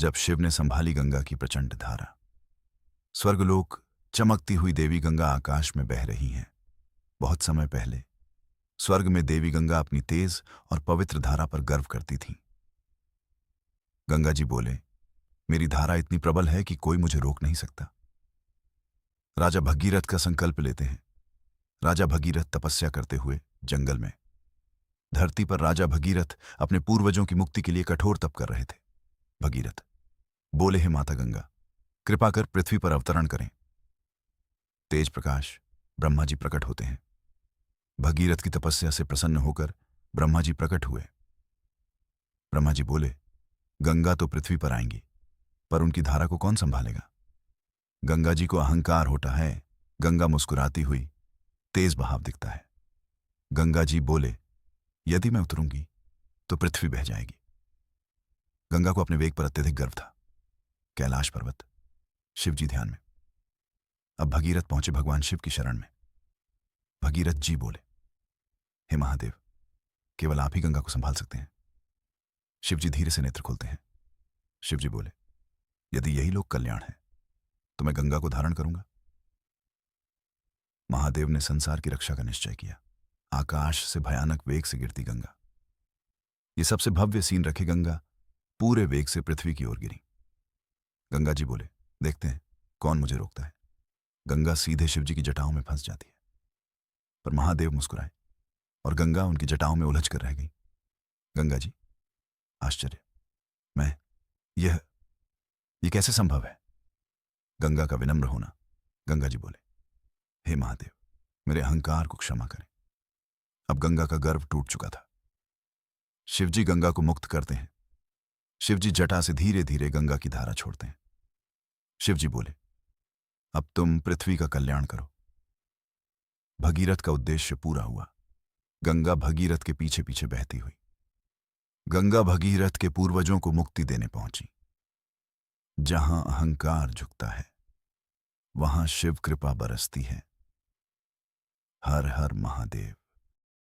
जब शिव ने संभाली गंगा की प्रचंड धारा। स्वर्गलोक चमकती हुई देवी गंगा आकाश में बह रही हैं। बहुत समय पहले स्वर्ग में देवी गंगा अपनी तेज और पवित्र धारा पर गर्व करती थीं। गंगा जी बोले, मेरी धारा इतनी प्रबल है कि कोई मुझे रोक नहीं सकता। राजा भगीरथ का संकल्प लेते हैं। राजा भगीरथ तपस्या करते हुए जंगल में। धरती पर राजा भगीरथ अपने पूर्वजों की मुक्ति के लिए कठोर तप कर रहे थे। भगीरथ बोले, हे माता गंगा, कृपा कर पृथ्वी पर अवतरण करें। तेज प्रकाश ब्रह्मा जी प्रकट होते हैं। भगीरथ की तपस्या से प्रसन्न होकर ब्रह्मा जी प्रकट हुए। ब्रह्मा जी बोले, गंगा तो पृथ्वी पर आएंगी, पर उनकी धारा को कौन संभालेगा? गंगा जी को अहंकार होता है। गंगा मुस्कुराती हुई तेज बहाव दिखता है। गंगा जी बोले, यदि मैं उतरूंगी तो पृथ्वी बह जाएगी। गंगा को अपने वेग पर अत्यधिक गर्व था। कैलाश पर्वत, शिव जी ध्यान में। अब भगीरथ पहुंचे भगवान शिव की शरण में। भगीरथ जी बोले, हे महादेव, केवल आप ही गंगा को संभाल सकते हैं। शिव जी धीरे से नेत्र खोलते हैं। शिव जी बोले, यदि यही लोक कल्याण है तो मैं गंगा को धारण करूंगा। महादेव ने संसार की रक्षा का निश्चय किया। आकाश से भयानक वेग से गिरती गंगा। ये सबसे भव्य सीन रखे गंगा पूरे वेग से पृथ्वी की ओर गिरी। गंगा जी बोले, देखते हैं कौन मुझे रोकता है। गंगा सीधे शिव जी की जटाओं में फंस जाती है। पर महादेव मुस्कुराए और गंगा उनकी जटाओं में उलझ कर रह गई। गंगा जी, आश्चर्य, मैं यह कैसे संभव है? गंगा का विनम्र होना। गंगा जी बोले, हे महादेव, मेरे अहंकार को क्षमा करें। अब गंगा का गर्व टूट चुका था। शिवजी गंगा को मुक्त करते हैं। शिवजी जटा से धीरे धीरे गंगा की धारा छोड़ते हैं। शिवजी बोले, अब तुम पृथ्वी का कल्याण करो। भगीरथ का उद्देश्य पूरा हुआ। गंगा भगीरथ के पीछे पीछे बहती हुई। गंगा भगीरथ के पूर्वजों को मुक्ति देने पहुंची। जहां अहंकार झुकता है वहां शिव कृपा बरसती है। हर हर महादेव।